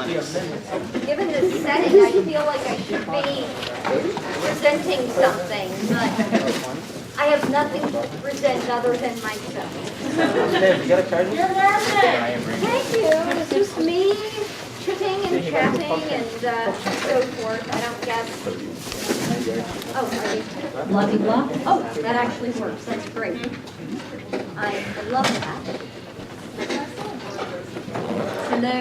Given this setting, I feel like I should be presenting something, but I have nothing to present other than myself. You got a card? Thank you. It's just me chitting and chatting and so forth. I don't guess. Oh, are you blah blah blah? Oh, that actually works. That's great. I love that. Hello.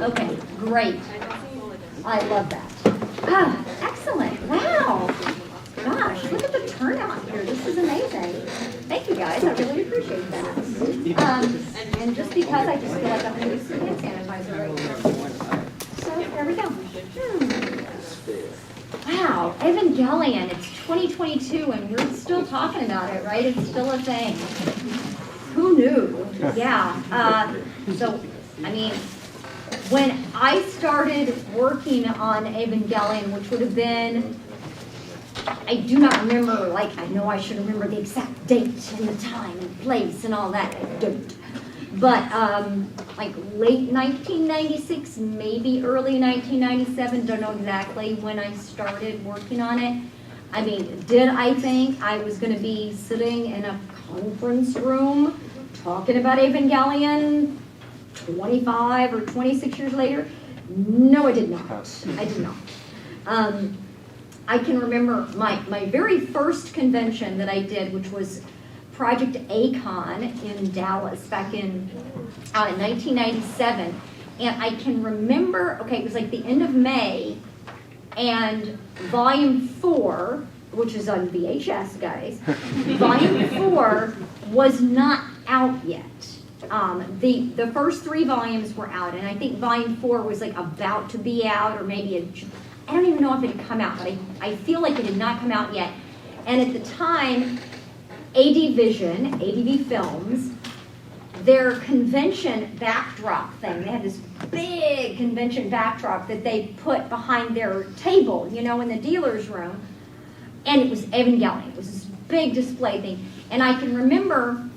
Okay, great. I love that. Ah, excellent. Wow. Gosh, look at the turnout here. This is amazing. Thank you guys. I really appreciate that. And just because I just feel like I'm going to use some hand sanitizer right now. So there we go. Wow, Evangelion. It's 2022 and we're still talking about it, right? It's still a thing. Who knew? Yeah. So, I mean, when I started working on Evangelion, which would have been, I do not remember, like, I know I should remember the exact date and the time and place and all that. I don't. But, like, late 1996, maybe early 1997, don't know exactly when I started working on it. I mean, did I think I was going to be sitting in a conference room talking about Evangelion 25 or 26 years later? No, I did not. I did not. I can remember my very first convention that I did, which was Project A-Con in Dallas back in 1997. And I can remember, okay, it was like the end of May, and Volume 4, which is on VHS, guys, Volume 4 was not out yet. The first 3 volumes were out, and I think Volume 4 was like about to be out, or maybe I don't even know if it had come out, but I feel like it had not come out yet. And at the time, ADV Films, their convention backdrop thing, they had this big convention backdrop that they put behind their table, you know, in the dealer's room, and it was Evangelion. It was this big display thing. And I can remember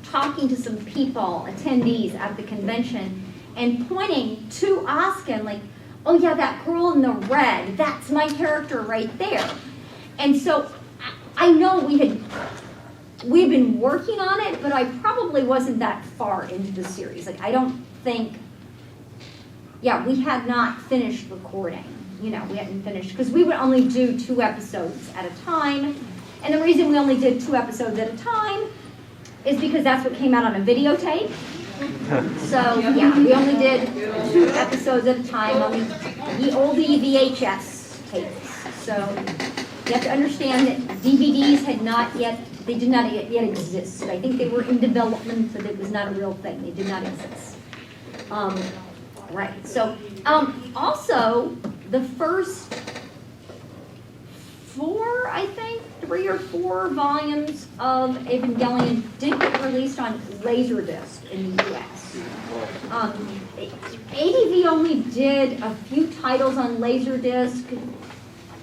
talking to some people, attendees at the convention, and pointing to Asuka and like, oh yeah, that girl in the red, that's my character right there. And so I know we've been working on it, but I probably wasn't that far into the series. Like, I don't think, yeah, we had not finished recording. You know, we hadn't finished, because we would only do 2 episodes at a time. And the reason we only did 2 episodes at a time is because that's what came out on a videotape. So, yeah, we only did 2 episodes at a time on the oldie VHS tapes. So, you have to understand that DVDs had not yet, they did not yet exist. I think they were in development, but it was not a real thing. They did not exist. Right. So, also, the first 4, I think, 3 or 4 volumes of Evangelion did get released on Laserdisc in the U.S. ADV only did a few titles on Laserdisc,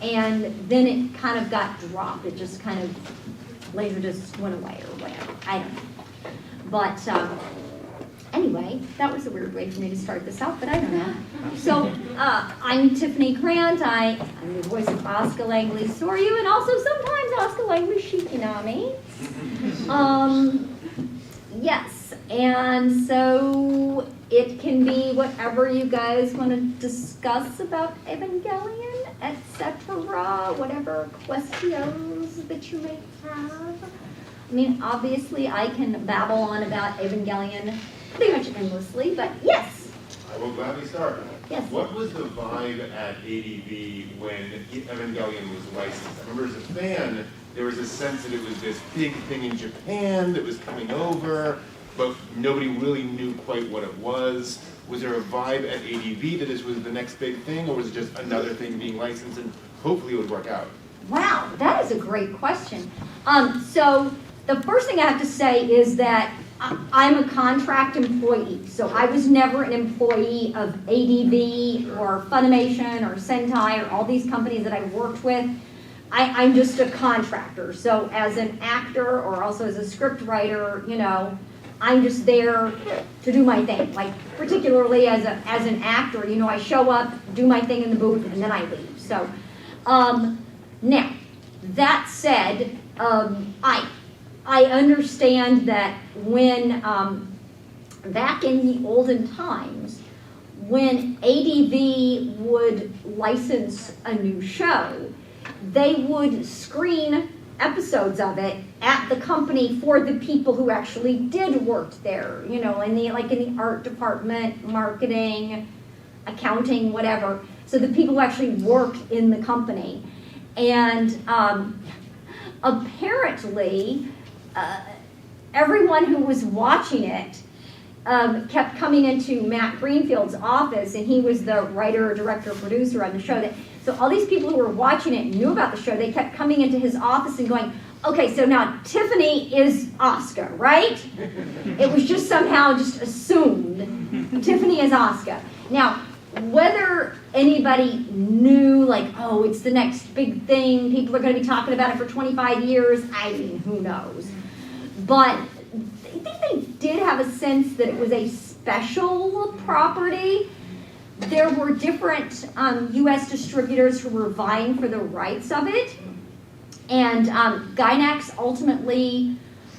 and then it kind of got dropped. It just kind of, Laserdisc went away or whatever. I don't know. But anyway, that was a weird way for me to start this out, but I don't know. So I'm Tiffany Grant. I'm the voice of Asuka Langley Sohryu, and also sometimes Asuka Langley Shikinami. Yes, and so it can be whatever you guys want to discuss about Evangelion, etc., whatever questions that you may have. I mean, obviously, I can babble on about Evangelion pretty much endlessly, but yes. I will gladly start. Yes. What was the vibe at ADV when Evangelion was licensed? I remember as a fan, there was a sense that it was this big thing in Japan that was coming over, but nobody really knew quite what it was. Was there a vibe at ADV that this was the next big thing, or was it just another thing being licensed and hopefully it would work out? Wow, that is a great question. So the first thing I have to say is that I'm a contract employee, so I was never an employee of ADV or Funimation or Sentai or all these companies that I worked with. I'm just a contractor. So as an actor or also as a script writer, you know, I'm just there to do my thing. Like particularly as an actor, you know, I show up, do my thing in the booth, and then I leave. So now, that said, I understand that when back in the olden times, when ADV would license a new show, they would screen episodes of it at the company for the people who actually did work there, you know, in the art department, marketing, accounting, whatever. So the people who actually worked in the company. And apparently, everyone who was watching it kept coming into Matt Greenfield's office, and he was the writer, director, producer on the show. So all these people who were watching it knew about the show. They kept coming into his office and going, okay, so now Tiffany is Asuka, right? It was just somehow just assumed Tiffany is Asuka. Now, whether anybody knew, like, oh, it's the next big thing, people are going to be talking about it for 25 years, I mean, who knows? But I think they did have a sense that it was a special property. There were different U.S. distributors who were vying for the rights of it. And Gainax ultimately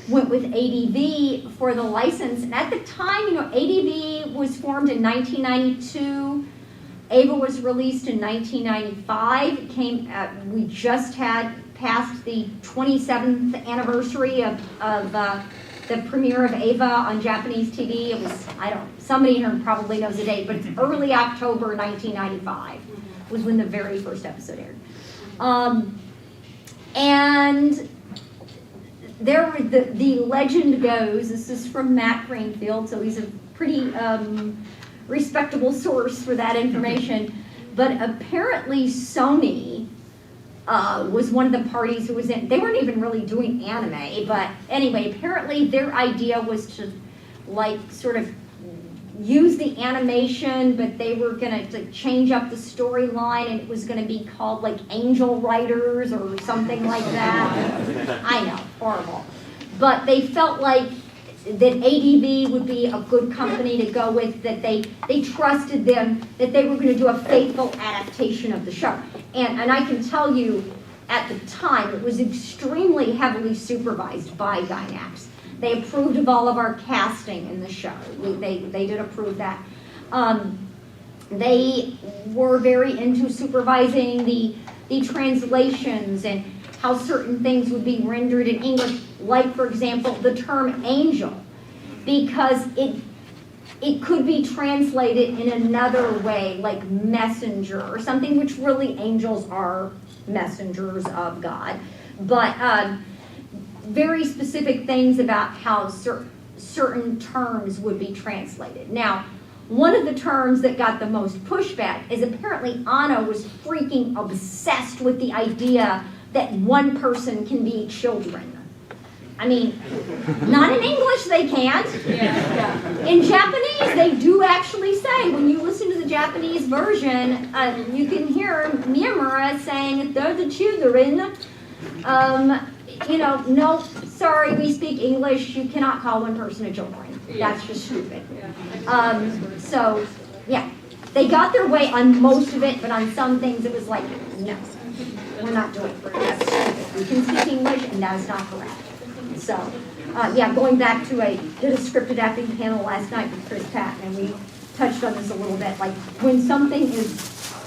went with ADV for the license. And at the time, you know, ADV was formed in 1992. Ava was released in 1995. We just had passed the 27th anniversary of the premiere of Ava on Japanese TV. It was, somebody here probably knows the date, but it's early October 1995 was when the very first episode aired. And there, the legend goes, this is from Matt Greenfield, so he's a pretty respectable source for that information, but apparently Sony was one of the parties who was in, they weren't even really doing anime, but anyway, apparently their idea was to like sort of use the animation, but they were going to change up the storyline, and it was going to be called like Angel Riders or something like that. I know, horrible. But they felt like that ADV would be a good company to go with, that they trusted them, that they were going to do a faithful adaptation of the show. And I can tell you, at the time, it was extremely heavily supervised by Gainax. They approved of all of our casting in the show. They did approve that. They were very into supervising the translations and how certain things would be rendered in English, like, for example, the term angel, because it could be translated in another way, like messenger or something, which really angels are messengers of God. But very specific things about how certain terms would be translated. Now, one of the terms that got the most pushback is apparently Anno was freaking obsessed with the idea that one person can be children. I mean, not in English they can't. Yeah. In Japanese they do actually say, when you listen to the Japanese version, you can hear Miyamura saying, they're the children. You know, no, sorry, we speak English, you cannot call one person a children. That's just stupid. So, yeah, they got their way on most of it, but on some things it was like, no, we're not doing it. That's stupid. We can speak English, and that is not correct. So, yeah, going back to did a script adapting panel last night with Chris Patton, and we touched on this a little bit, like when something is,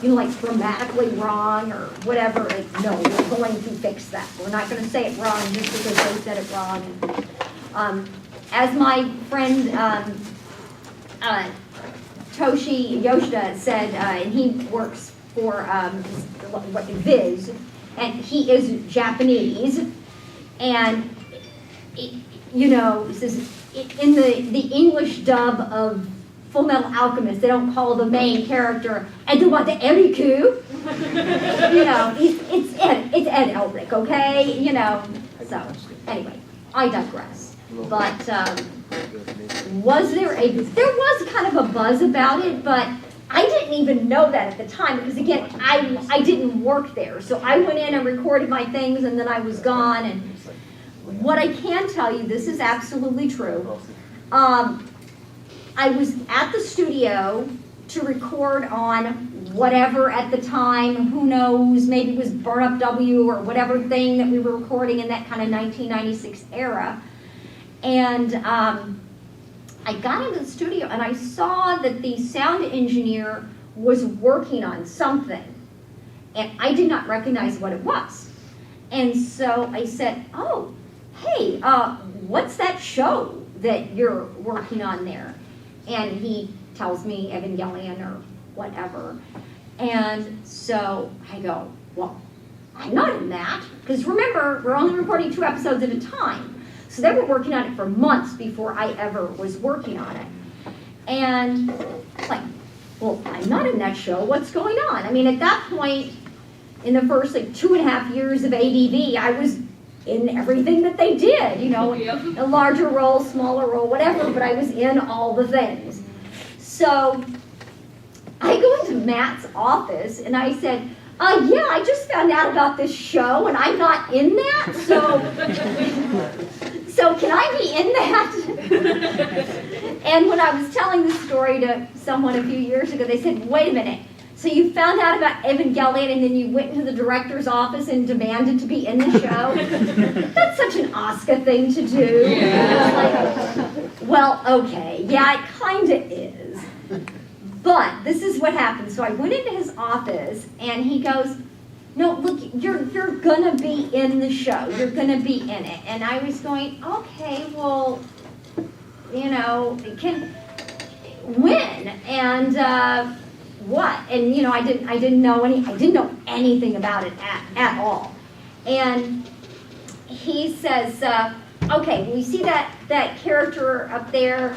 you know, like grammatically wrong or whatever, like, no, we're going to fix that. We're not going to say it wrong just because they said it wrong. And, as my friend Toshi Yoshida said, and he works for Viz, and he is Japanese, and you know, he says in the English dub of Full Metal Alchemist, they don't call the main character Eduardo Eriku. You know, it's Ed Elric, okay? You know, so anyway, I digress. But there was kind of a buzz about it, but I didn't even know that at the time because, again, I didn't work there. So I went in and recorded my things, and then I was gone. And what I can tell you, this is absolutely true. I was at the studio to record on whatever at the time, who knows, maybe it was Burn Up W or whatever thing that we were recording in that kind of 1996 era. And I got into the studio and I saw that the sound engineer was working on something. And I did not recognize what it was. And so I said, oh, hey, what's that show that you're working on there? And he tells me Evangelion or whatever. And so I go, well, I'm not in that. Because remember, we're only recording 2 episodes at a time. So they were working on it for months before I ever was working on it. And it's like, well, I'm not in that show. What's going on? I mean, at that point, in the first 2.5 years of ADV, I was in everything that they did, you know, a larger role, smaller role, whatever, but I was in all the things. So I go into Matt's office and I said, yeah, I just found out about this show and I'm not in that, so can I be in that? And when I was telling this story to someone a few years ago, they said, wait a minute, so you found out about Evangelion and then you went into the director's office and demanded to be in the show? That's such an Asuka thing to do. Yeah. Well, okay, yeah, it kind of is. But this is what happened. So I went into his office and he goes, no, look, you're gonna be in the show. You're gonna be in it. And I was going, okay, well, you know, when? And what? And you know, I didn't know anything about it at all. And he says, okay, well, you see that character up there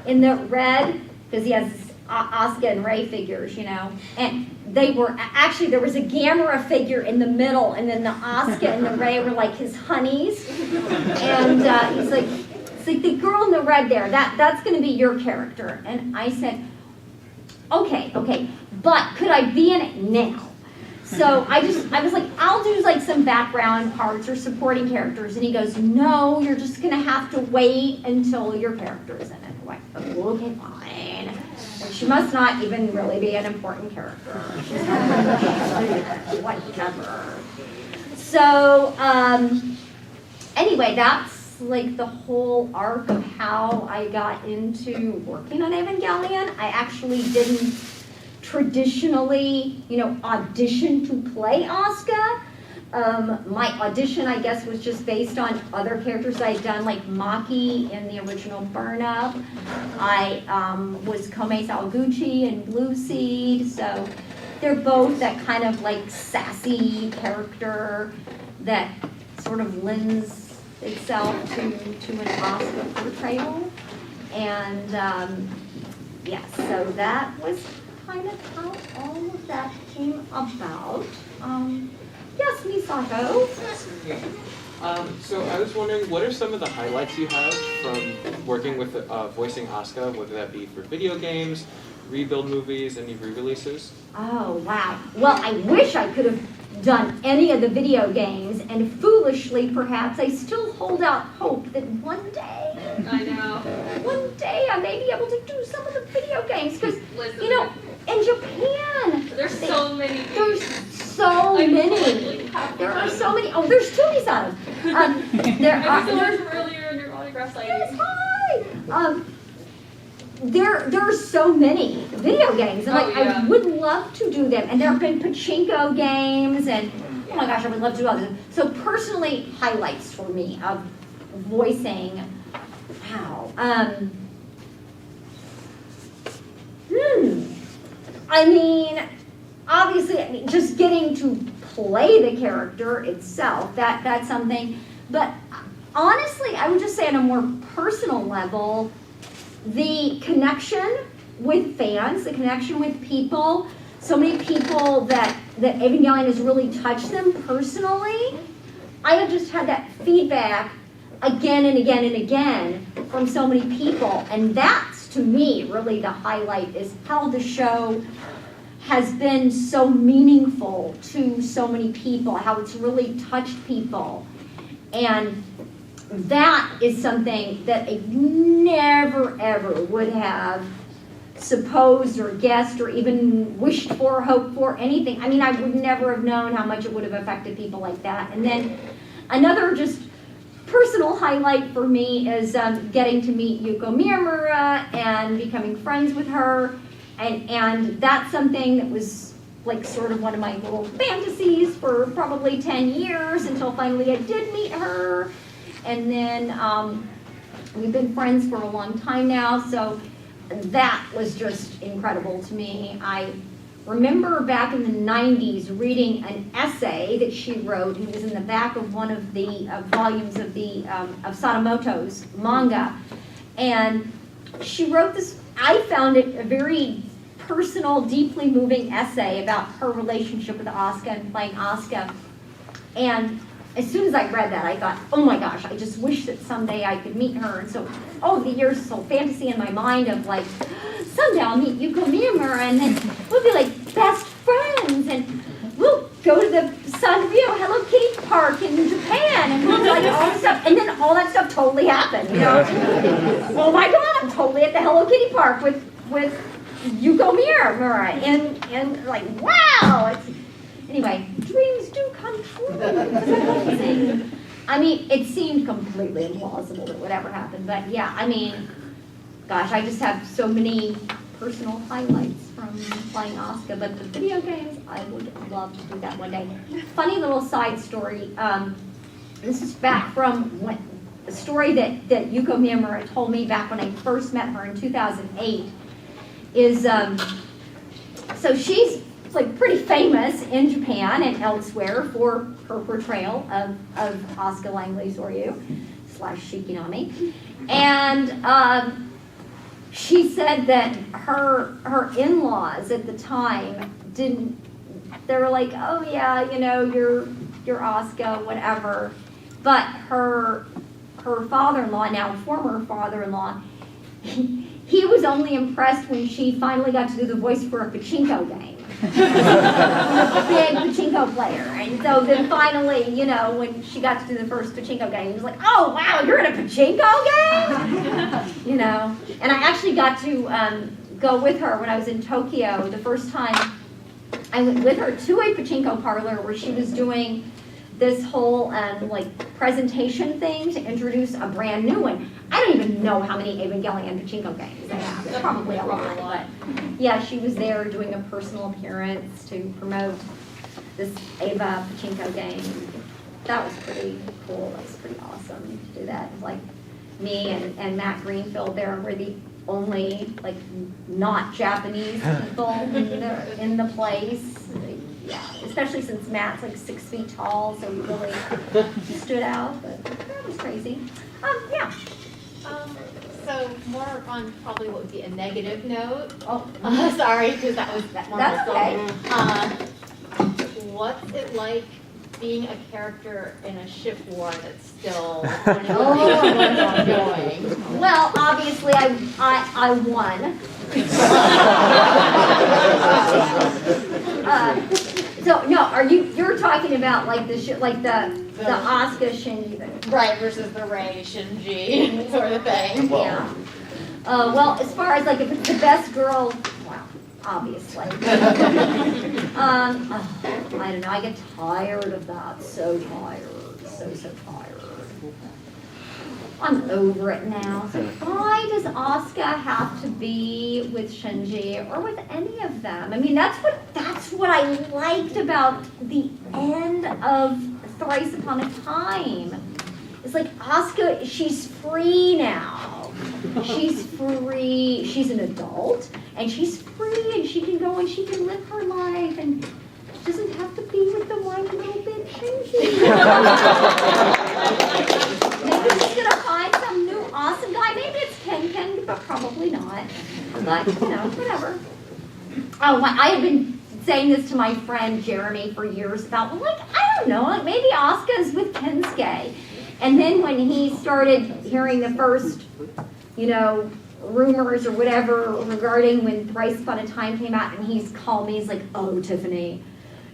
in the red, because he has Asuka and Rei figures, you know, and they were actually, there was a Gamera figure in the middle, and then the Asuka and the Rei were like his honeys. And he's like, it's like the girl in the red there, that's going to be your character. And I said, okay, but could I be in it now? So I was like, I'll do like some background parts or supporting characters. And he goes, no, you're just going to have to wait until your character is in it. I'm like, okay, fine. And she must not even really be an important character. She's whatever. So anyway, that's like the whole arc of how I got into working on Evangelion. I actually didn't traditionally, you know, audition to play Asuka. My audition, I guess, was just based on other characters I'd done, like Maki in the original Burn Up. I was Komei Sawaguchi in Blue Seed, so they're both that kind of like sassy character that sort of lends itself to an Asuka portrayal. And yes, so that was kind of how all of that came about. Yes, Misako. So I was wondering, what are some of the highlights you have from working with voicing Asuka, whether that be for video games, rebuild movies, any re-releases? Oh, wow. Well, I wish I could have done any of the video games, and foolishly, perhaps, I still hold out hope that one day, one day I may be able to do some of the video games, because, you know, in Japan, there's so many. There's so many. There are so many. Oh, there's two Misatos. There are. There's earlier in your autograph signing. Yes, hi. There are so many video games, and I would love to do them. And there have been pachinko games, and oh my gosh, I would love to do all this. So personally, highlights for me of voicing. Wow. I mean, obviously, just getting to play the character itself, that's something. But honestly, I would just say on a more personal level, the connection with fans, the connection with people, so many people that Evangelion has really touched them personally. I have just had that feedback again and again and again from so many people, and that's, to me, really the highlight, is how the show has been so meaningful to so many people, how it's really touched people. And that is something that I never, ever would have supposed or guessed or even wished for, hoped for, anything. I mean, I would never have known how much it would have affected people like that. And then another just personal highlight for me is getting to meet Yuko Miyamura and becoming friends with her. And that's something that was like sort of one of my little fantasies for probably 10 years until finally I did meet her. And then we've been friends for a long time now, so that was just incredible to me. I remember back in the 90s reading an essay that she wrote. It was in the back of one of the volumes of Sadamoto's manga. And she wrote this, I found it a very personal, deeply moving essay about her relationship with Asuka and playing Asuka. And as soon as I read that, I thought, oh my gosh, I just wish that someday I could meet her. And so all the years, this whole fantasy in my mind of like, someday I'll meet Yuko Miyamura and then we'll be like best friends and we'll go to the Sanrio Hello Kitty Park in Japan and we'll like all this stuff. And then all that stuff totally happened, you know. Oh my God, I'm totally at the Hello Kitty Park with Yuko Miyamura and like, wow. Anyway, dreams do come true. It's amazing. I mean, it seemed completely implausible that would ever happen, but yeah, I mean, gosh, I just have so many personal highlights from playing Asuka, but the video games, I would love to do that one day. Funny little side story. This is back from a story that Yuko Miyamura told me back when I first met her in 2008. Is so she's like pretty famous in Japan and elsewhere for her portrayal of Asuka Langley Sohryu / Shikinami. And she said that her in-laws at the time didn't, they were like, oh yeah, you know, you're Asuka, whatever. But her father-in-law, now former father-in-law, he was only impressed when she finally got to do the voice for a pachinko game. Big pachinko player. And so then finally, you know, when she got to do the first pachinko game, he was like, oh wow, you're in a pachinko game? You know, and I actually got to go with her when I was in Tokyo the first time. I went with her to a pachinko parlor where she was doing this whole like presentation thing to introduce a brand new one. I don't even know how many Evangelion pachinko games they have. It's probably a lot, but yeah, she was there doing a personal appearance to promote this Eva pachinko game. That was pretty cool. That was pretty awesome to do that. Like me and Matt Greenfield there were the only like not Japanese people in the place. Yeah, especially since Matt's like 6 feet tall, so he really stood out. But that was crazy. Yeah. So more on probably what would be a negative note. Oh, Sorry, because that one that's was okay. What's it like being a character in a ship war that's still ongoing? Well, obviously I won. So no, you're talking about like like the Asuka Shinji thing. Right, versus the Rei Shinji sort of thing. Yeah. Well, as far as like if it's the best girl, well, obviously. I don't know. I get tired of that. So tired. So tired. I'm over it now. So why does Asuka have to be with Shinji or with any of them? I mean, that's what I liked about the end of Thrice Upon a Time. It's like Asuka, she's free now. She's free. She's an adult, and she's free, and she can go and she can live her life, and she doesn't have to be with the one little bit Shinji. Maybe she's gonna find some new awesome guy. Maybe it's Ken, but probably not. But you know, whatever. Oh, I have been saying this to my friend Jeremy for years about, well, like, I don't know, like maybe Asuka's with Kensuke. And then when he started hearing the first, you know, rumors or whatever regarding when Thrice Upon a Time came out, and he's called me, he's like, oh, Tiffany,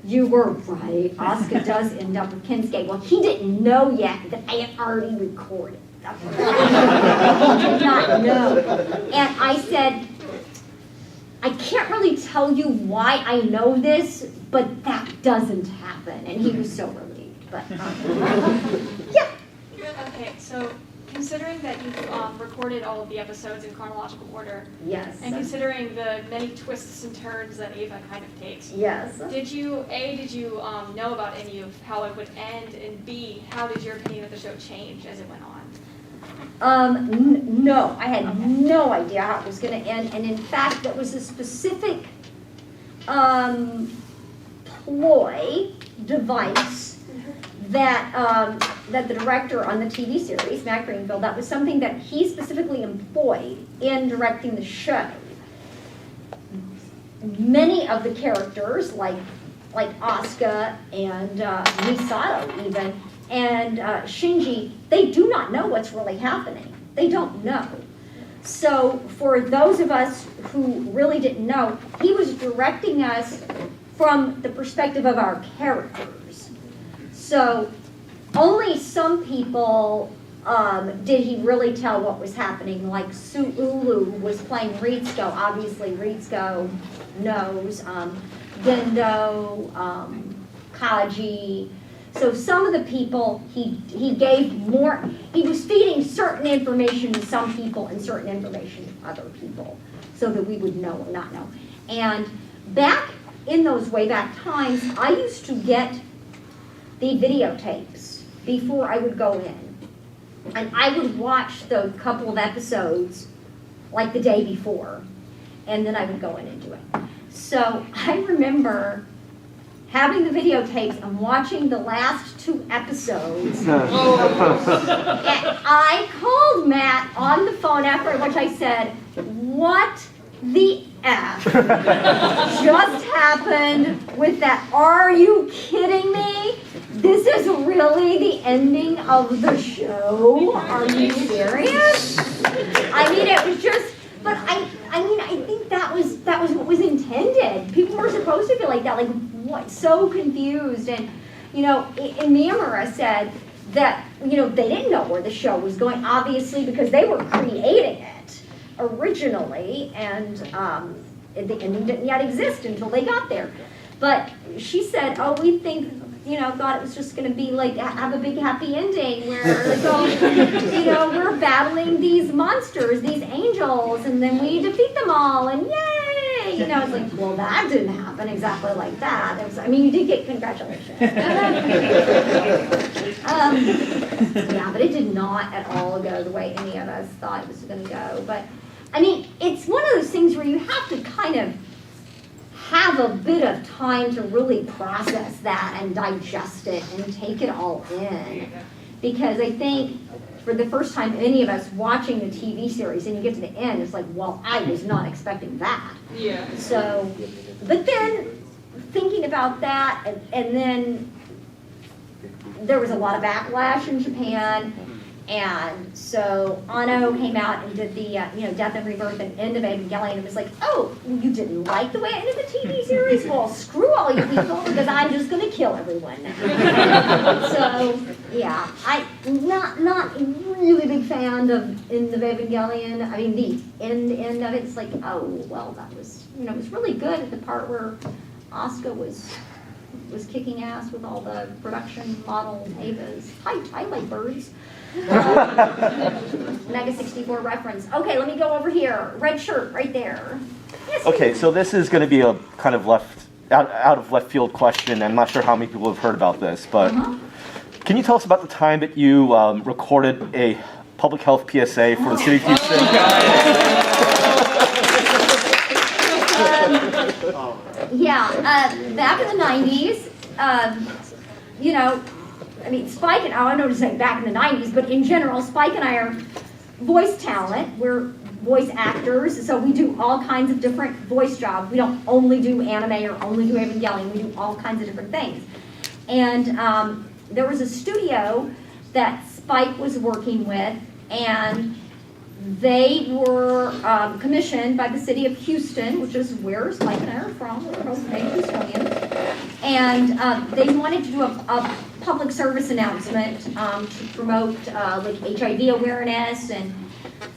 you were right. Asuka does end up with Kensuke. Well, he didn't know yet that I had already recorded. That's what he did not know. And I said, I can't really tell you why I know this, but that doesn't happen. And he was so relieved. But yeah. Okay, so considering that you've recorded all of the episodes in chronological order, Yes. and considering the many twists and turns that Ava kind of takes, Yes. did you know about any of how it would end, and B, how did your opinion of the show change as it went on? No, I had no idea how it was going to end, and in fact, that was a specific ploy device that that the director on the TV series, Matt Greenfield, that was something that he specifically employed in directing the show. Many of the characters, like Asuka and Misato even, and Shinji, they do not know what's really happening. They don't know. So for those of us who really didn't know, he was directing us from the perspective of our characters. So only some people did he really tell what was happening, like Su'ulu was playing Ritsuko. Obviously Ritsuko knows. Gendo, Kaji. So some of the people he gave more, he was feeding certain information to some people and certain information to other people so that we would know or not know. And back in those way back times, I used to get the videotapes before I would go in. And I would watch the couple of episodes like the day before, and then I would go in and do it. So I remember having the videotapes and watching the last 2 episodes. And I called Matt on the phone after which I said, what the F just happened with that? Are you kidding me? This is really the ending of the show? Are you serious? I mean, it was just, but I think that was what was intended. People were supposed to feel like that, like what, so confused. And and Miyamura said that they didn't know where the show was going, obviously, because they were creating it originally, and the ending didn't yet exist until they got there. But she said, "Oh, we think." Thought it was just going to be like have a big happy ending where we're battling these monsters, these angels, and then we defeat them all, and yay! It's like, well, that didn't happen exactly like that. It was, you did get congratulations. Yeah, but it did not at all go the way any of us thought it was going to go. But it's one of those things where you have to kind of have a bit of time to really process that and digest it and take it all in. Because I think for the first time, any of us watching the TV series and you get to the end, it's like, well, I was not expecting that. Yeah. So, but then thinking about that, and then there was a lot of backlash in Japan. And so Anno came out and did the Death and Rebirth and End of Evangelion, and was like, oh, you didn't like the way it ended the TV series? Well, screw all you people, because I'm just going to kill everyone. So yeah, I'm not a really big fan of End of Evangelion. The end of it's like, oh well, that was it was really good at the part where Asuka was kicking ass with all the production model Avas. I like birds. Mega 64 reference. Okay, let me go over here. Red shirt right there. Yes, okay, so this is going to be a kind of out of left field question. I'm not sure how many people have heard about this, but can you tell us about the time that you recorded a public health PSA for the city of Houston? Back in the 90s, Spike and I don't just say back in the 90s, but in general, Spike and I are voice talent. We're voice actors, so we do all kinds of different voice jobs. We don't only do anime or only do Evangelion. We do all kinds of different things. And there was a studio that Spike was working with, and they were commissioned by the city of Houston, which is where Spike and I are from. We're both native Houstonians. And they wanted to do a public service announcement to promote like HIV awareness and,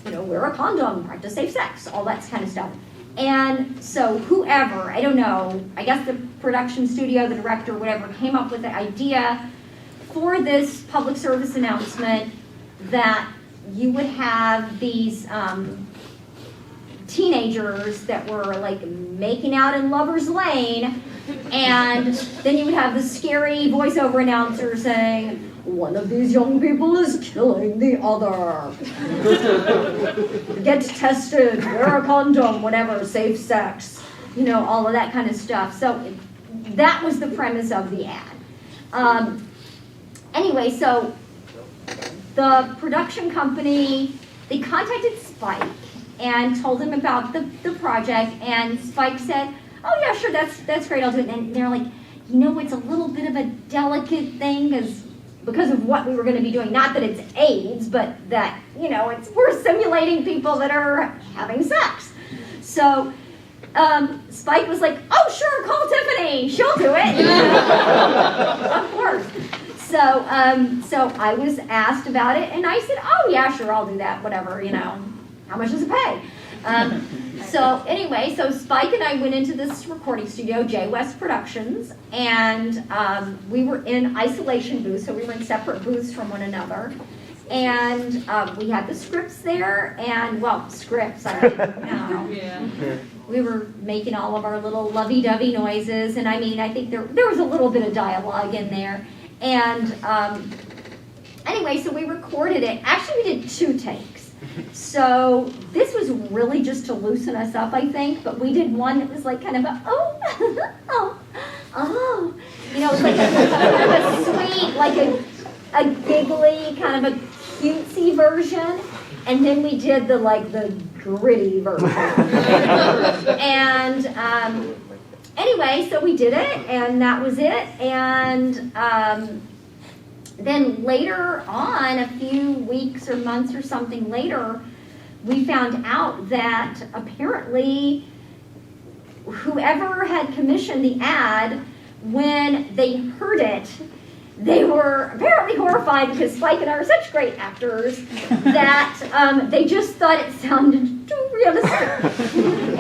wear a condom, practice safe sex, all that kind of stuff. And so whoever, I don't know, I guess the production studio, the director, whatever, came up with the idea for this public service announcement that you would have these teenagers that were like making out in Lover's Lane, and then you would have the scary voiceover announcer saying, "One of these young people is killing the other. Get tested, wear a condom, whatever, safe sex," all of that kind of stuff. So that was the premise of the ad. Anyway, so the production company, they contacted Spike and told him about the project, and Spike said, "Oh yeah, sure, that's great, I'll do it." And they're like, it's a little bit of a delicate thing because of what we were going to be doing. Not that it's AIDS, but that, we're simulating people that are having sex. So Spike was like, "Oh sure, call Tiffany, she'll do it." Of course. So I was asked about it, and I said, "Oh yeah, sure, I'll do that, whatever, how much does it pay?" So anyway, so Spike and I went into this recording studio, J West Productions, and we were in isolation booths, so we were in separate booths from one another. And we had the scripts there, and scripts, we were making all of our little lovey-dovey noises, and I think there was a little bit of dialogue in there. And anyway, so we recorded it. Actually, we did 2 takes. So this was really just to loosen us up, I think. But we did one that was like kind of a, it was like kind of a sweet, like a giggly, kind of a cutesy version. And then we did the gritty version. And anyway, so we did it, and that was it. And then later on, a few weeks or months or something later, we found out that apparently whoever had commissioned the ad, when they heard it, they were apparently horrified because Spike and I are such great actors that they just thought it sounded too realistic.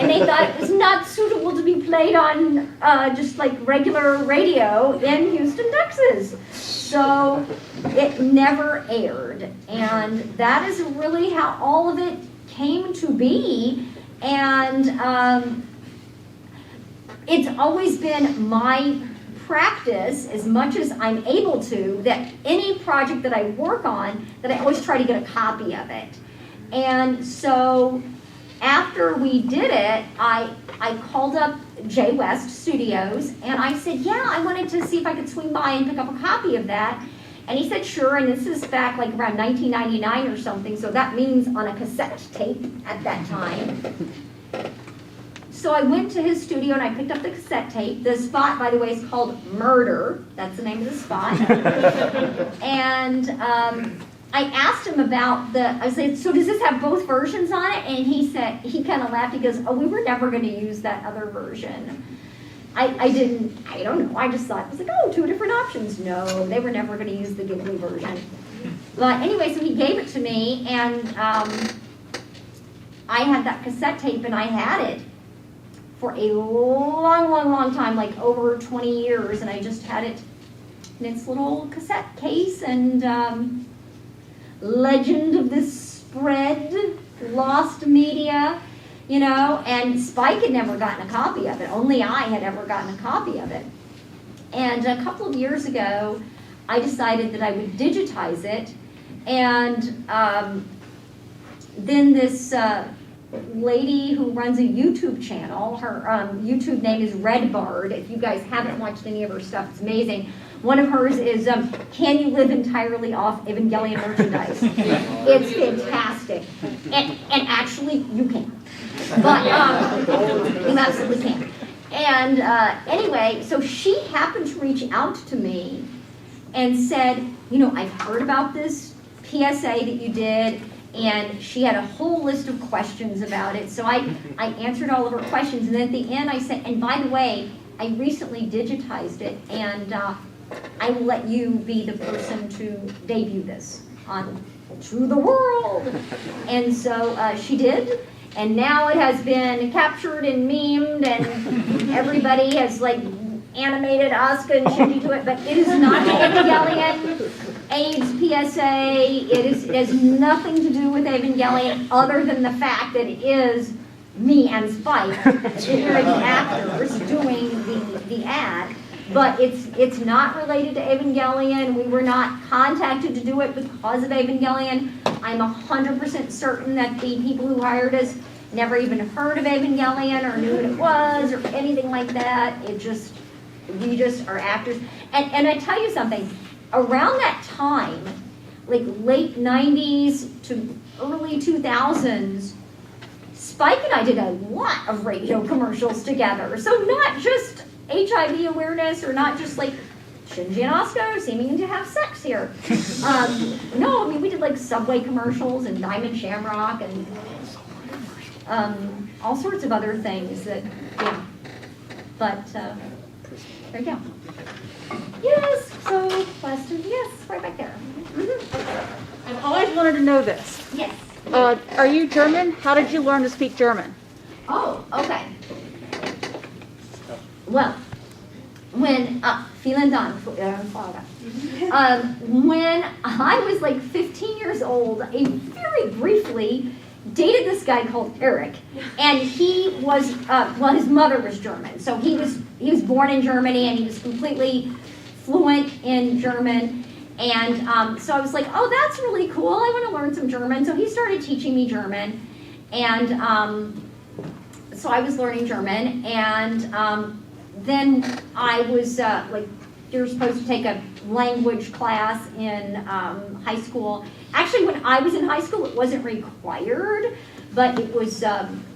And they thought it was not suitable to be played on just like regular radio in Houston, Texas. So it never aired. And that is really how all of it came to be. And it's always been my practice, as much as I'm able to, that any project that I work on, that I always try to get a copy of it. And so after we did it, I called up J West Studios, and I said, yeah, I wanted to see if I could swing by and pick up a copy of that. And he said, sure, and this is back like around 1999 or something, so that means on a cassette tape at that time. So I went to his studio and I picked up the cassette tape. The spot, by the way, is called Murder. That's the name of the spot. And I asked him about I said, so does this have both versions on it? And he said, he kind of laughed. He goes, oh, we were never going to use that other version. I don't know. I just thought, I was like, oh, 2 different options. No, they were never going to use the giggly version. But anyway, so he gave it to me, and I had that cassette tape, and I had it for a long, long, long time, like over 20 years, and I just had it in its little cassette case, and legend of this spread, lost media, and Spike had never gotten a copy of it. Only I had ever gotten a copy of it. And a couple of years ago, I decided that I would digitize it, and then this lady who runs a YouTube channel, her YouTube name is Red Bard. If you guys haven't watched any of her stuff, it's amazing. One of hers is, can you live entirely off Evangelion merchandise? It's fantastic. And actually, you can. But you absolutely can. And anyway, so she happened to reach out to me and said, I've heard about this PSA that you did, And she had a whole list of questions about it. So I answered all of her questions. And then at the end I said, and by the way, I recently digitized it, and I will let you be the person to debut this to the world. And so she did. And now it has been captured and memed, and everybody has like animated Asuka and Shinji to it, but it is not Evangelion AIDS PSA. It has nothing to do with Evangelion other than the fact that it is me and Spike, here are the actors doing the ad. But it's not related to Evangelion. We were not contacted to do it because of Evangelion. I'm 100% certain that the people who hired us never even heard of Evangelion or knew what it was or anything like that. We just are actors. And I tell you something, around that time, like late 90s to early 2000s, Spike and I did a lot of radio commercials together. So not just HIV awareness, or not just like Shinji and Asuka seeming to have sex here. No, I mean, we did like Subway commercials and Diamond Shamrock and all sorts of other things that, yeah. But there you go. Yes, so question, yes, right back there. Mm-hmm. I've always wanted to know this. Yes. Are you German? How did you learn to speak German? Oh, okay. Well, when, vielen Dank, Frage. When I was like 15 years old, I very briefly dated this guy called Eric, and he was, well, his mother was German, so he was born in Germany, and he was completely fluent in German. And so I was like, oh, that's really cool. I want to learn some German. So he started teaching me German. And so I was learning German. And then I was like, you're supposed to take a language class in high school. Actually, when I was in high school, it wasn't required, but it was,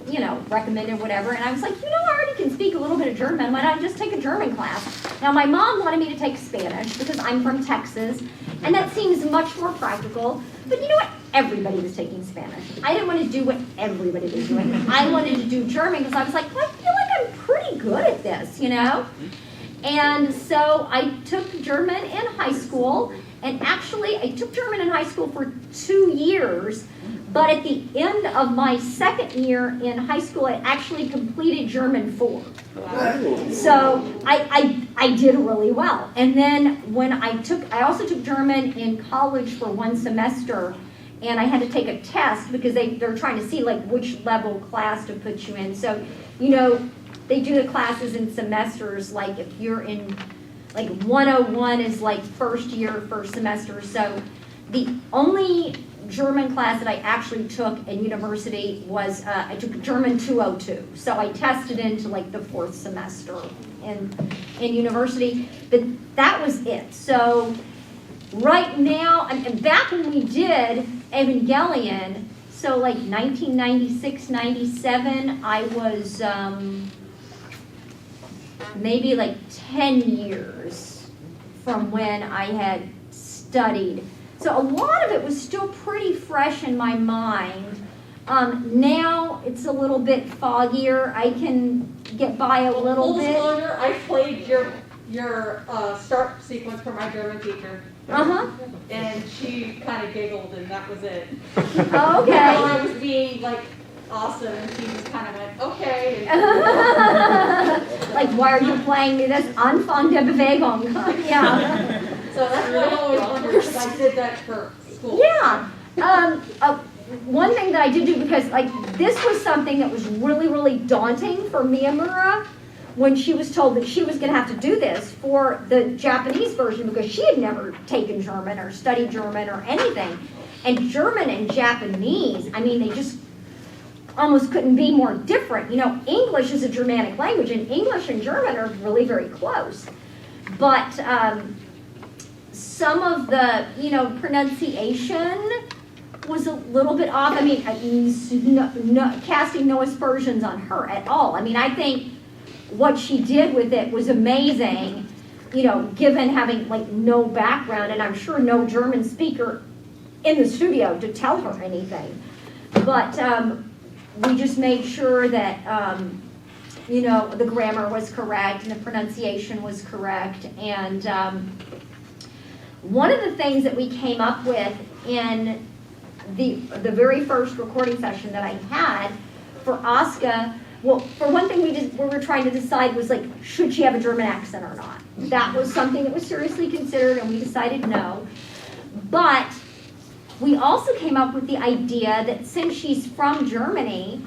you know, recommended, whatever. And I was like, you know, I already can speak a little bit of German. Why don't I just take a German class? Now, my mom wanted me to take Spanish because I'm from Texas, and that seems much more practical. But you know what? Everybody was taking Spanish. I didn't want to do what everybody was doing. I wanted to do German because I was like, well, I feel like I'm pretty good at this, you know? And so I took German in high school, and actually I took German in high school for 2 years, but at the end of my second year in high school, I actually completed German 4. Wow. So I did really well. And then when I also took German in college for 1 semester, and I had to take a test because they're trying to see like which level class to put you in. So, you know, they do the classes in semesters, like if you're in, like 101 is like first year, first semester. So the only German class that I actually took in university was, I took German 202. So I tested into like the 4th semester in university, but that was it. So right now, and back when we did Evangelion, so like 1996, 97, I was, maybe like 10 years from when I had studied. So a lot of it was still pretty fresh in my mind. Now it's a little bit foggier. I can get by a little bit. Full disclosure, I played your start sequence for my German teacher. Uh-huh. And she kind of giggled, and that was it. Oh, okay. I was being like awesome, and she just kind of went, okay. Like, why are you playing me this Anfang der Bewegung? Yeah. So that's what I always wondered, because I did that for school. Yeah. One thing that I did do, because like this was something that was really, really daunting for Miyamura when she was told that she was going to have to do this for the Japanese version, because she had never taken German or studied German or anything. And German and Japanese, I mean, they just almost couldn't be more different. You know, English is a Germanic language, and English and German are really very close. But some of the, you know, pronunciation was a little bit off. I mean, casting no aspersions on her at all. I mean, I think what she did with it was amazing, you know, given having like no background, and I'm sure no German speaker in the studio to tell her anything. But we just made sure that, you know, the grammar was correct and the pronunciation was correct. And one of the things that we came up with in the very first recording session that I had for Asuka, well, for one thing, we were trying to decide was like, should she have a German accent or not? That was something that was seriously considered, and we decided no. But we also came up with the idea that since she's from Germany,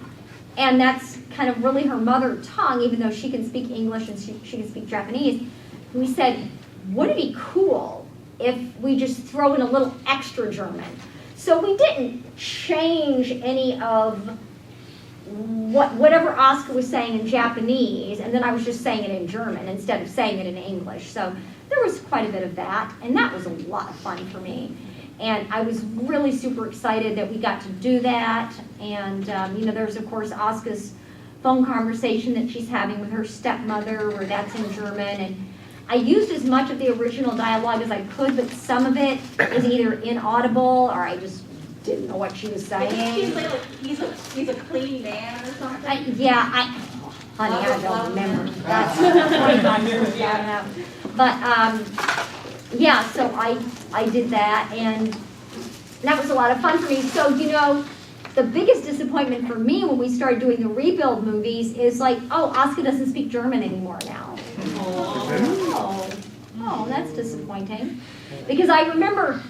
and that's kind of really her mother tongue, even though she can speak English and she can speak Japanese, we said, wouldn't it be cool if we just throw in a little extra German? So we didn't change any of whatever Asuka was saying in Japanese, and then I was just saying it in German instead of saying it in English. So there was quite a bit of that, and that was a lot of fun for me. And I was really super excited that we got to do that. And, you know, there's, of course, Asuka's phone conversation that she's having with her stepmother, where that's in German. And I used as much of the original dialogue as I could, but some of it was either inaudible or I just didn't know what she was saying. He's like he's a clean man or something. Honey, I don't remember. That's 25 years ago. I don't know. But, yeah, so I did that, and that was a lot of fun for me. So, you know, the biggest disappointment for me when we started doing the rebuild movies is like, oh, Asuka doesn't speak German anymore now. Oh, that's disappointing. Because I remember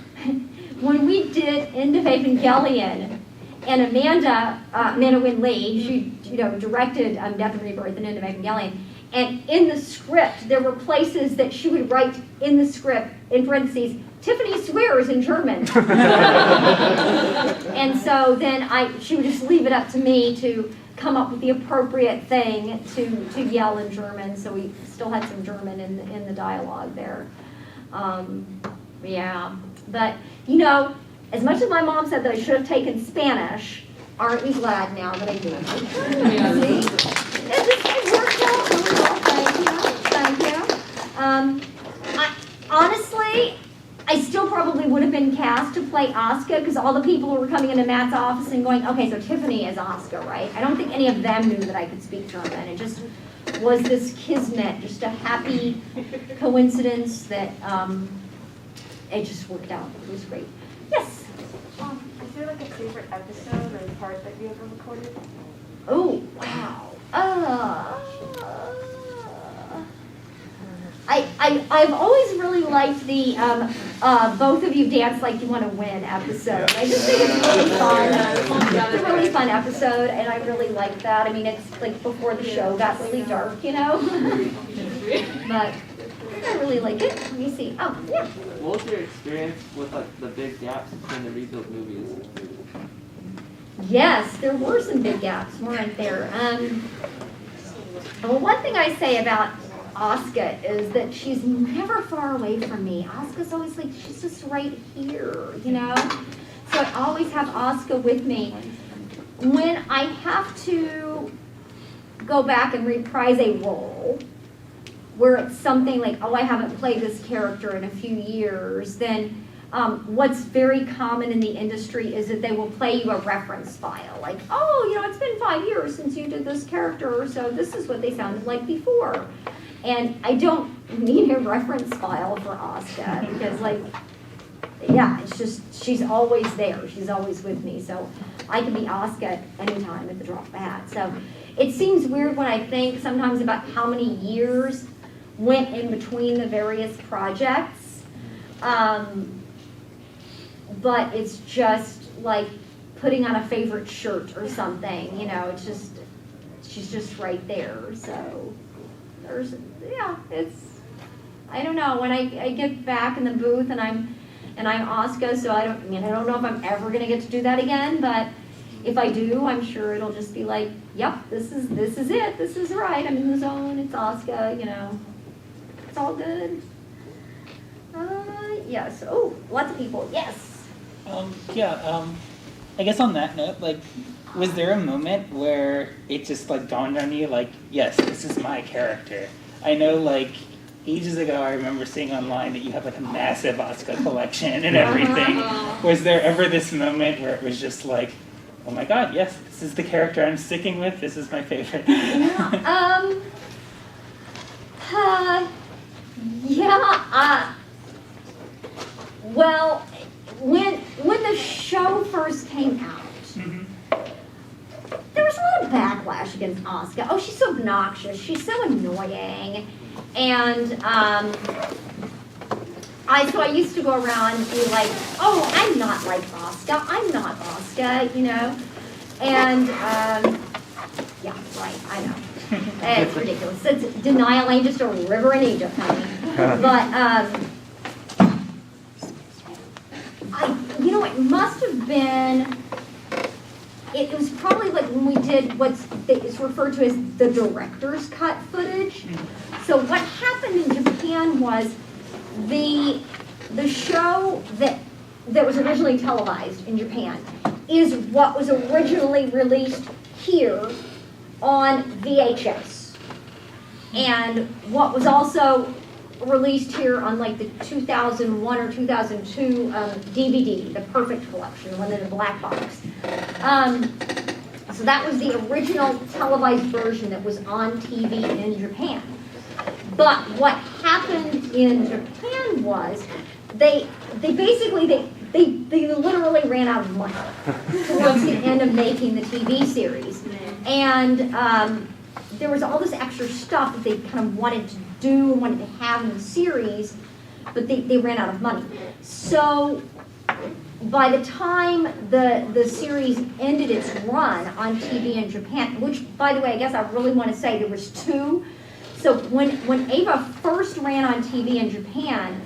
when we did End of Evangelion, and Amanda Wynn Lee, she directed Death and Rebirth and End of Evangelion, and in the script, there were places that she would write in the script, in parentheses, Tiffany swears in German. And so then she would just leave it up to me to come up with the appropriate thing to yell in German, so we still had some German in the dialogue there. Yeah, but, you know, as much as my mom said that I should have taken Spanish, aren't you glad now that I did? See? It worked out really well. Thank you. Honestly, I still probably would have been cast to play Asuka because all the people who were coming into Matt's office and going, okay, so Tiffany is Asuka, right? I don't think any of them knew that I could speak German. It just was this kismet, just a happy coincidence that it just worked out. It was great. Yes? Is there like a favorite episode or part that you ever recorded? Oh, wow. I've always really liked the both of you dance like you want to win episode. I just think it's really fun. It's a really fun episode, and I really like that. I mean, it's like before the show got really dark, you know? But I really like it. Let me see. Oh, yeah. What was your experience with like the big gaps between the rebuild movies? Yes, there were some big gaps, weren't there? Well, one thing I say about Asuka is that she's never far away from me. Asuka's always like, she's just right here, you know? So I always have Asuka with me. When I have to go back and reprise a role, where it's something like, oh, I haven't played this character in a few years, then what's very common in the industry is that they will play you a reference file. Like, oh, you know, it's been 5 years since you did this character, so this is what they sounded like before. And I don't need a reference file for Asuka because, like, yeah, it's just, she's always there. She's always with me. So I can be Asuka anytime at the drop of a hat. So it seems weird when I think sometimes about how many years went in between the various projects. But it's just like putting on a favorite shirt or something, you know, it's just, she's just right there. So there's, yeah, it's, I don't know, when I get back in the booth and I'm Asuka, so I don't know if I'm ever gonna get to do that again, but if I do, I'm sure it'll just be like, yep, this is it, this is right, I'm in the zone, it's Asuka, you know, it's all good. Yes, oh, lots of people, yes. I guess on that note, like, was there a moment where it just like dawned on you, like, yes, this is my character? I know, like, ages ago, I remember seeing online that you have like a massive Asuka collection and everything. Was there ever this moment where it was just like, oh my god, yes, this is the character I'm sticking with, this is my favorite? Well, when the show first came out, there was a lot of backlash against Asuka. Oh, she's so obnoxious. She's so annoying. And so I used to go around and be like, oh, I'm not like Asuka. I'm not Asuka, you know. And yeah, right, I know. It's ridiculous. It's denial ain't just a river in Egypt, honey. But it must have been. It was probably like when we did it's referred to as the director's cut footage. So what happened in Japan was the show that was originally televised in Japan is what was originally released here on VHS. And what was also released here on like the 2001 or 2002 DVD, the Perfect Collection, the one in the black box. So that was the original televised version that was on TV in Japan. But what happened in Japan was they literally ran out of money towards the end of making the TV series. And there was all this extra stuff that they kind of wanted to do and wanted to have in the series, but they ran out of money. So by the time the series ended its run on TV in Japan, which, by the way, I guess I really want to say there was two. So when Ava first ran on TV in Japan,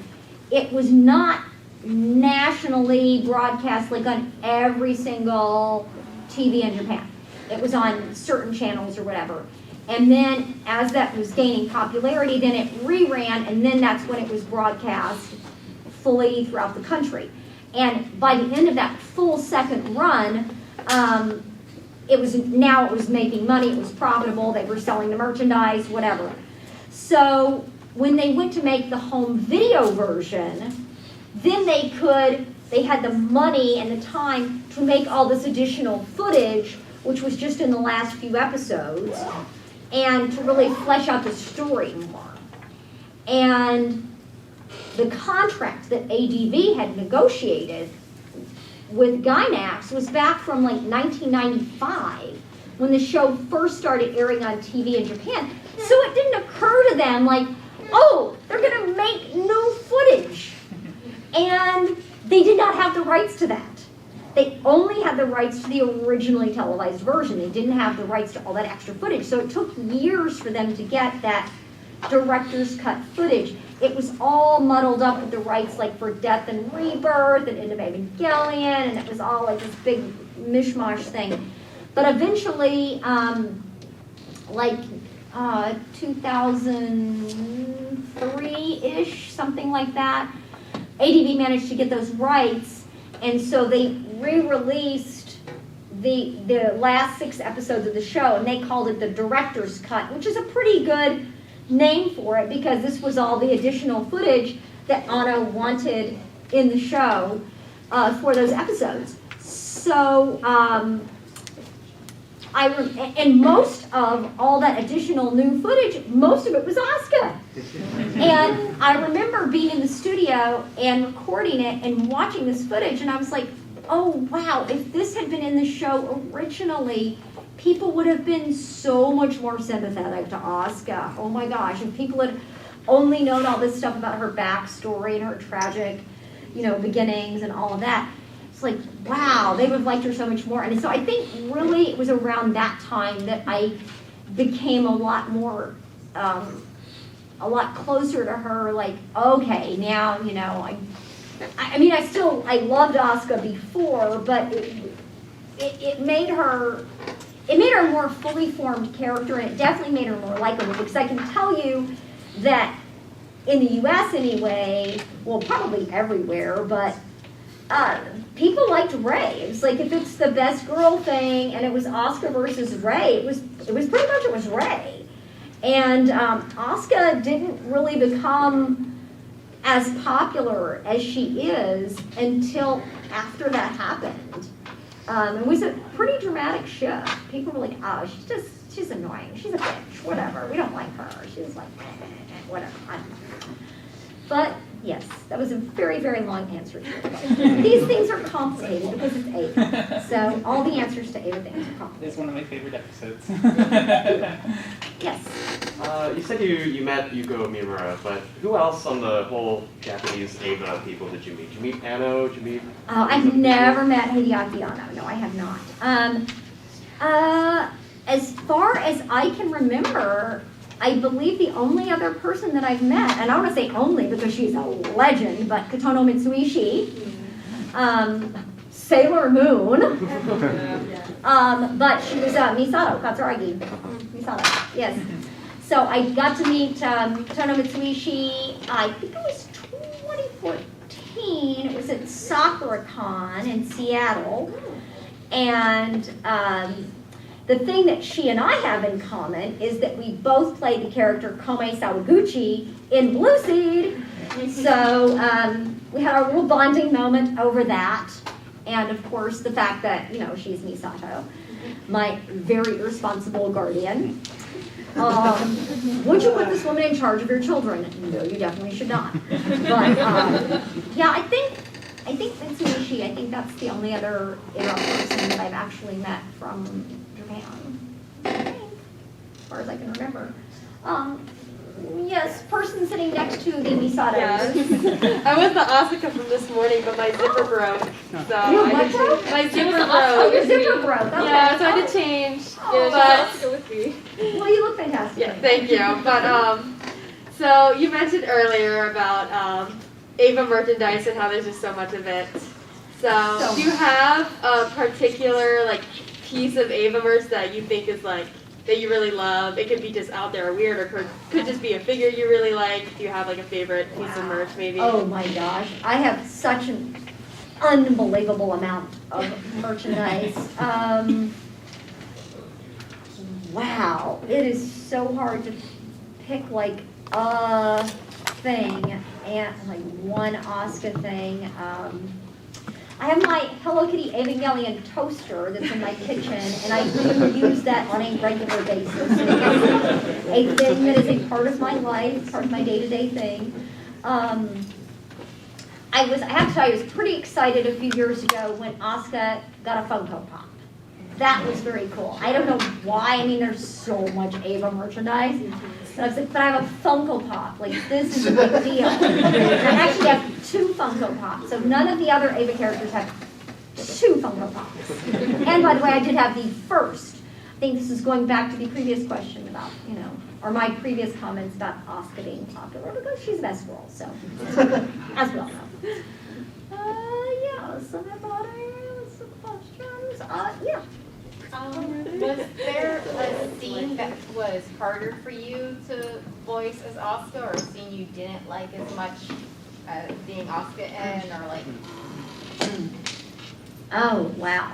it was not nationally broadcast like on every single TV in Japan. It was on certain channels or whatever. And then as that was gaining popularity, then it reran, and then that's when it was broadcast fully throughout the country. And by the end of that full second run, it was making money, it was profitable, they were selling the merchandise, whatever. So when they went to make the home video version, then they had the money and the time to make all this additional footage, which was just in the last few episodes, and to really flesh out the story more. And the contract that ADV had negotiated with Gainax was back from like 1995, when the show first started airing on TV in Japan. So it didn't occur to them like, oh, they're going to make new footage. And they did not have the rights to that. They only had the rights to the originally televised version. They didn't have the rights to all that extra footage. So it took years for them to get that director's cut footage. It was all muddled up with the rights like for Death and Rebirth and End of Evangelion, and it was all like this big mishmash thing. But eventually, 2003-ish, something like that, ADV managed to get those rights, and so they re-released the last 6 episodes of the show, and they called it the director's cut, which is a pretty good name for it because this was all the additional footage that Anno wanted in the show for those episodes. So, and most of all that additional new footage, most of it was Asuka. And I remember being in the studio and recording it and watching this footage, and I was like, oh wow, if this had been in the show originally, people would have been so much more sympathetic to Asuka. Oh my gosh, if people had only known all this stuff about her backstory and her tragic, beginnings and all of that, it's like, wow, they would have liked her so much more. And so I think really it was around that time that I became a lot more, a lot closer to her, like, okay, now, I loved Asuka before, but it made her a more fully formed character, and it definitely made her more likable, because I can tell you that in the US anyway, well, probably everywhere, but people liked Rey. It was like, if it's the best girl thing and it was Asuka versus Rey, it was pretty much Rey. And Asuka didn't really become as popular as she is until after that happened. It was a pretty dramatic shift. People were like, oh, she's annoying. She's a bitch, whatever. We don't like her. She's like, whatever. I don't know. But yes, that was a very, very long answer to your question. These things are complicated because it's Ava. So all the answers to Ava things are complicated. It's one of my favorite episodes. Yes. You said you met Yuko Mimura, but who else on the whole Japanese Ava people did you meet? Did you meet Anno? Did you meet? I've never met Hideaki Anno. No, I have not. As far as I can remember, I believe the only other person that I've met, and I want to say only because she's a legend, but Kotono Mitsuishi, Sailor Moon, but she was Misato Katsuragi. Misato, yes. So I got to meet Kotono Mitsuishi, I think it was 2014. It was at SakuraCon in Seattle. And the thing that she and I have in common is that we both played the character Kome Sawaguchi in Blue Seed. So we had our little bonding moment over that. And of course, the fact that, she's Misato, my very irresponsible guardian. Would you put this woman in charge of your children? No, you definitely should not. But yeah, I think Mitsubishi, I think that's the only other person that I've actually met from Japan. I think, as far as I can remember. Yes, person sitting next to the Misatos. Yes. I was the Asuka from this morning, but my zipper broke. So my zipper broke. Oh, your zipper broke. Okay. Yeah, so I had to change. Oh, but Asuka with me. Well, you look fantastic. Yeah, thank you. But so you mentioned earlier about Ava merchandise and how there's just so much of it. So do you have a particular piece of Ava merch that you think is that you really love? It could be just out there or weird, or could just be a figure you really like. Do you have a favorite piece of merch maybe? Oh my gosh, I have such an unbelievable amount of merchandise. Wow, it is so hard to pick a thing and one Asuka thing. I have my Hello Kitty Evangelion toaster that's in my kitchen, and I do use that on a regular basis. It's a thing that is a part of my life, part of my day-to-day thing. I have to tell you, I was pretty excited a few years ago when Asuka got a Funko Pop. That was very cool. I don't know why. I mean, there's so much Ava merchandise. But I was like, but I have a Funko Pop. This is a big deal. I actually have 2 Funko Pops. So none of the other Ava characters have 2 Funko Pops. And by the way, I did have the first. I think this is going back to the previous question about, or my previous comments about Asuka being popular, because she's the best girl, so, as well know. Yeah, some questions. Yeah. Was there a scene that was harder for you to voice as Asuka, or a scene you didn't like as much as being Asuka in, or Oh, wow.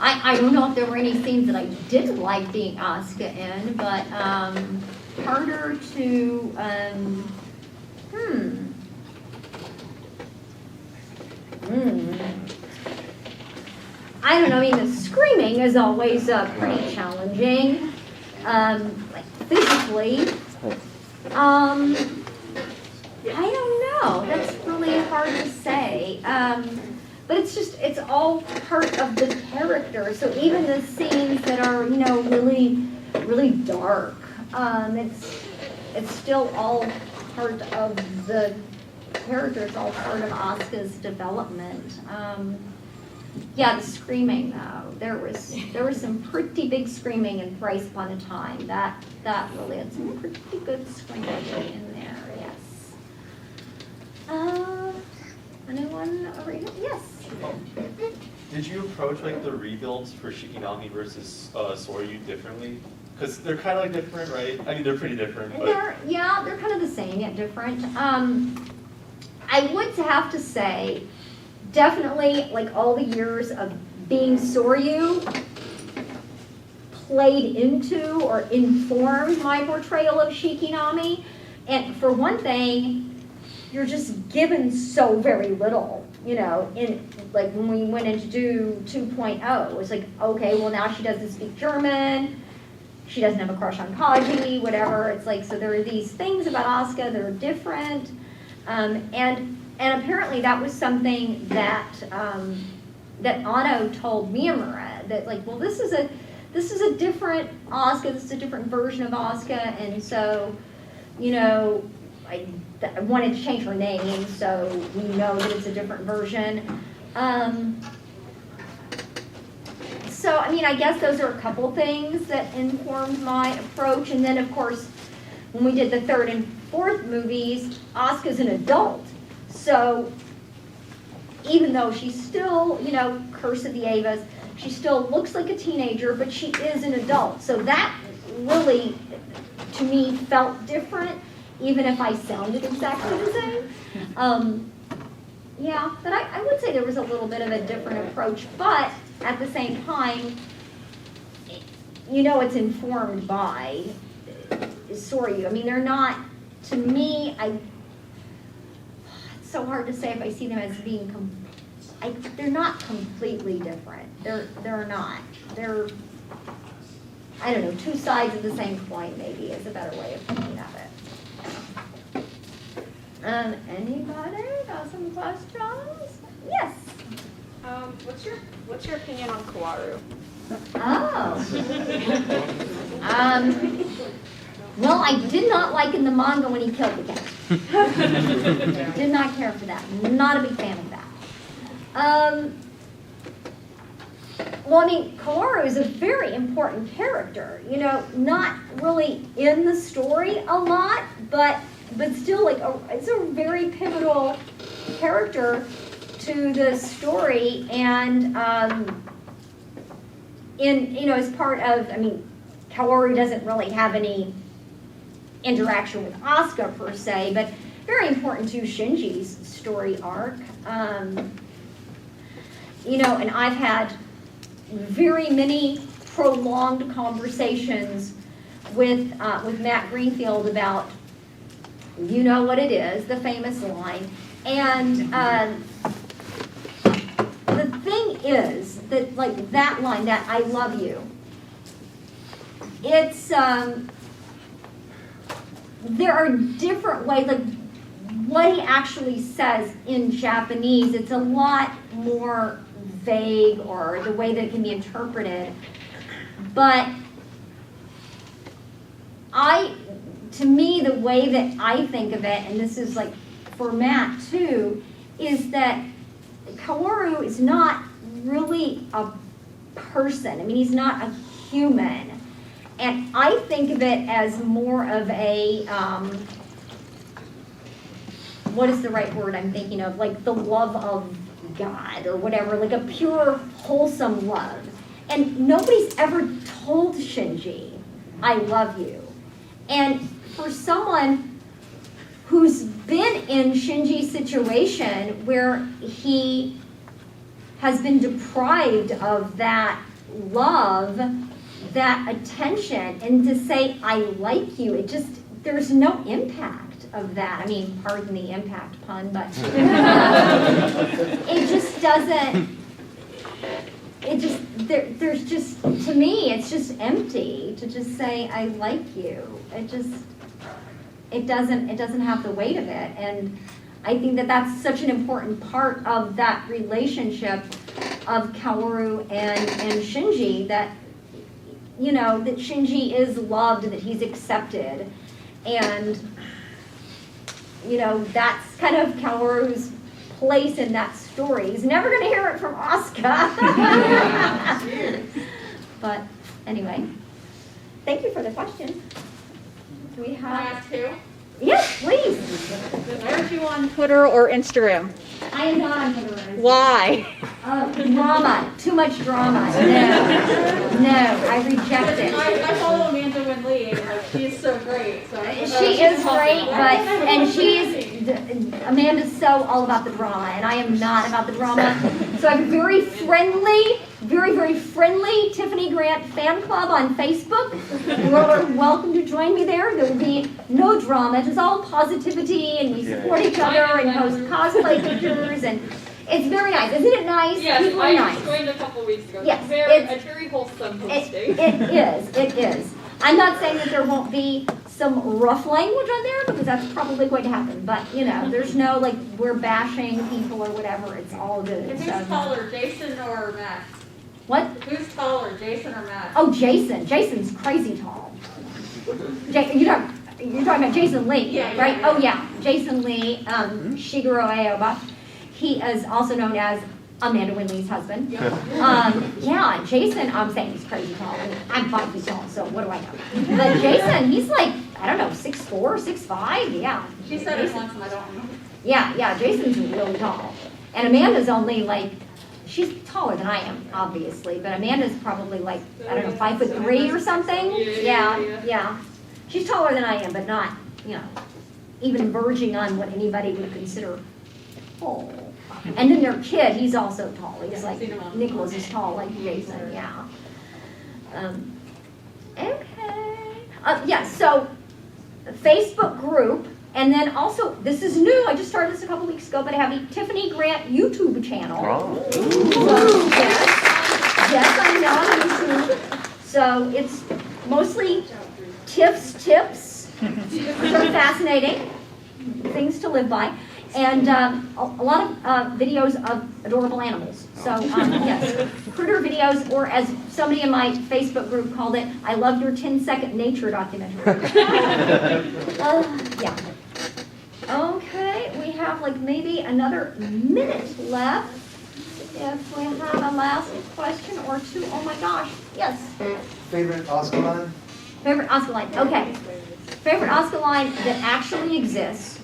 I don't know if there were any scenes that I didn't like being Asuka in, but harder to, I don't know, I mean, the screaming is always pretty challenging, physically. I don't know, that's really hard to say. But it's all part of the character. So even the scenes that are, really, really dark, it's still all part of the character. It's all part of Asuka's development. Yeah, the screaming though. There was some pretty big screaming in Thrice Upon a Time. That really had some pretty good screaming in there. Yes. Anyone over here? Yes. Did you approach the rebuilds for Shikinami versus Sohryu differently? Because they're kind of different, right? I mean, they're pretty different. But... They're kind of the same yet different. I would have to say, definitely all the years of being Sohryu played into or informed my portrayal of Shikinami. And for one thing, you're just given so very little, you know, in like when we went in to do 2.0, it was like, okay, well now she doesn't speak German, she doesn't have a crush on Kaji, whatever. It's like, so there are these things about Asuka that are different. And apparently that was something that that Ano told Miyamura, that like, well, this is a different Asuka, this is a different version of Asuka, and so, you know, I wanted to change her name so we know that it's a different version. So, I mean, I guess those are a couple things that informed my approach, and then of course, when we did the third and fourth movies, Asuka's an adult, so even though she's still, you know, Curse of the Avas, she still looks like a teenager, but she is an adult. So that really, to me, felt different, even if I sounded exactly the same. Yeah, but I would say there was a little bit of a different approach, but at the same time, you know, it's informed by Sohryu. I mean, they're not, to me, it's so hard to say if I see them as being they're not completely different. They're not. They're, I don't know, two sides of the same coin maybe is a better way of thinking of it. Anybody got some questions? Yes. What's your opinion on Kaworu? Oh. Well, I did not like in the manga when he killed the cat. Did not care for that. Not a big fan of that. Well, I mean, Kaworu is a very important character. You know, not really in the story a lot, but still, like, it's a very pivotal character to the story, and you know, as part of, I mean, Kaworu doesn't really have any interaction with Asuka per se, but very important to Shinji's story arc. You know, and I've had very many prolonged conversations with Matt Greenfield about, you know what it is, the famous line. And the thing is that, like, that line, that I love you, it's, there are different ways, like, what he actually says in Japanese, it's a lot more vague, or the way that it can be interpreted. But to me, the way that I think of it, and this is like for Matt too, is that Kaworu is not really a person. I mean, he's not a human. And I think of it as more of a, what is the right word I'm thinking of? Like the love of God or whatever, like a pure, wholesome love. And nobody's ever told Shinji, I love you. And for someone who's been in Shinji's situation where he has been deprived of that love, that attention, and to say, I like you, it just, there's no impact of that. I mean, pardon the impact pun, but it just doesn't, there's just, to me, it's just empty to just say, I like you. It doesn't have the weight of it. And I think that that's such an important part of that relationship of Kaworu and Shinji, that, you know, that Shinji is loved, that he's accepted. And, you know, that's kind of Kaworu's place in that story. He's never going to hear it from Asuka. But anyway, thank you for the question. Do we have two? Yes, please. Aren't you on Twitter or Instagram? I am not on Twitter. Why? Drama. Too much drama. No, I reject it. I follow Amanda Wynn Lee, and she's so great. So she is great, and she's Amanda's so all about the drama, and I am not about the drama. So I have a very friendly, very friendly Tiffany Grant fan club on Facebook. You are welcome to join me there. There will be no drama. It is all positivity, and we support each other and post cosplay pictures, and it's very nice. Isn't it nice? Yes, People are I nice. joined a couple weeks ago. Yes, It's very wholesome posting. It is. I'm not saying that there won't be some rough language on there, because that's probably going to happen. But, you know, there's no, like, we're bashing people or whatever. It's all good. And So- who's taller, Jason or Matt? What? Who's taller, Jason or Matt? Oh, Jason. Jason's crazy tall. You're talking about Jason Lee, Yeah, right? yeah. Oh, yeah. Jason Lee, Shigeru Aoba. He is also known as Amanda Winley's husband. Yeah, Jason, I'm saying he's crazy tall. I'm 5 feet tall, so what do I know? But Jason, he's like, I don't know, 6'4", 6'5", yeah. She said it Jason- once and I don't remember. Yeah, Jason's really tall. And Amanda's only like, she's taller than I am, obviously, but Amanda's probably like, I don't know, 5'3" or something? Yeah. She's taller than I am, but not, you know, even verging on what anybody would consider tall. And then their kid, he's also tall. He's like, Nicholas is tall like Jason, yeah. Okay. So Facebook group, and then also, this is new, I just started this a couple weeks ago, but I have a Tiffany Grant YouTube channel. Oh. So, yes, I'm now on YouTube. So it's mostly Tiff's tips, which are fascinating, things to live by. And a lot of videos of adorable animals. So yes, critter videos, or as somebody in my Facebook group called it, I love your 10-second nature documentary. Yeah. Okay, we have like maybe another minute left. If we have a last question or two. Oh my gosh, yes. Favorite Oscar line? Favorite Oscar line, okay. Favorite Oscar line that actually exists.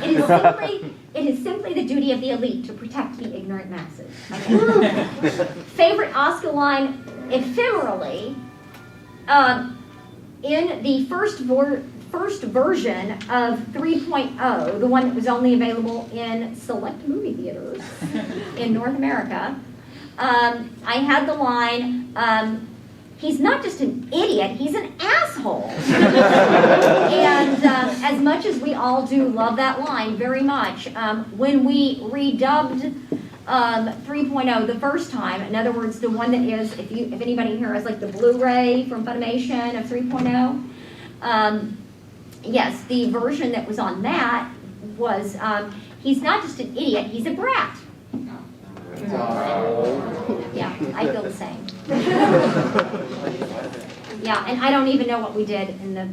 It is simply the duty of the elite to protect the ignorant masses. Okay? Favorite Oscar line, ephemerally, in the first version of 3.0, the one that was only available in select movie theaters in North America, I had the line, he's not just an idiot, he's an asshole. And as much as we all do love that line very much, when we redubbed 3.0 the first time, in other words, the one that is, if anybody here has like the Blu-ray from Funimation of 3.0, yes, the version that was on that was, he's not just an idiot, he's a brat. Yeah, I feel the same. Yeah, and I don't even know what we did in the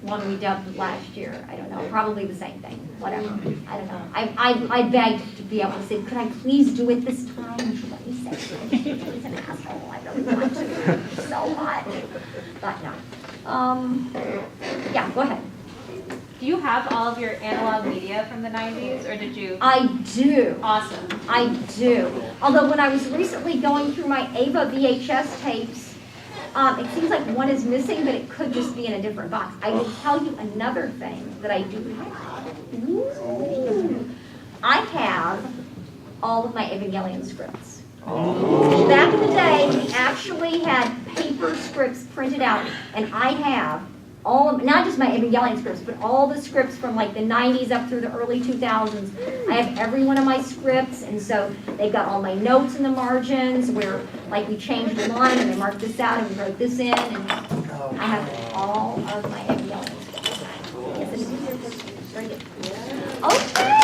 one we dubbed last year. I don't know, probably the same thing, whatever. I don't know. I begged to be able to say, could I please do it this time? Let me say, he's an asshole, I really want to, so much. But no. Yeah, go ahead. Do you have all of your analog media from the 90s, or did you? I do. Awesome. I do. Although when I was recently going through my Ava VHS tapes, it seems like one is missing, but it could just be in a different box. I will tell you another thing that I do have. Ooh. I have all of my Evangelion scripts. Back in the day, we actually had paper scripts printed out, and I have all of, not just my Evangelion scripts, but all the scripts from like the 90s up through the early 2000s. I have every one of my scripts, and so they've got all my notes in the margins where like we changed the line and they marked this out and we wrote this in, and I have all of my Evangelion scripts. Yes, and it's very good. Okay.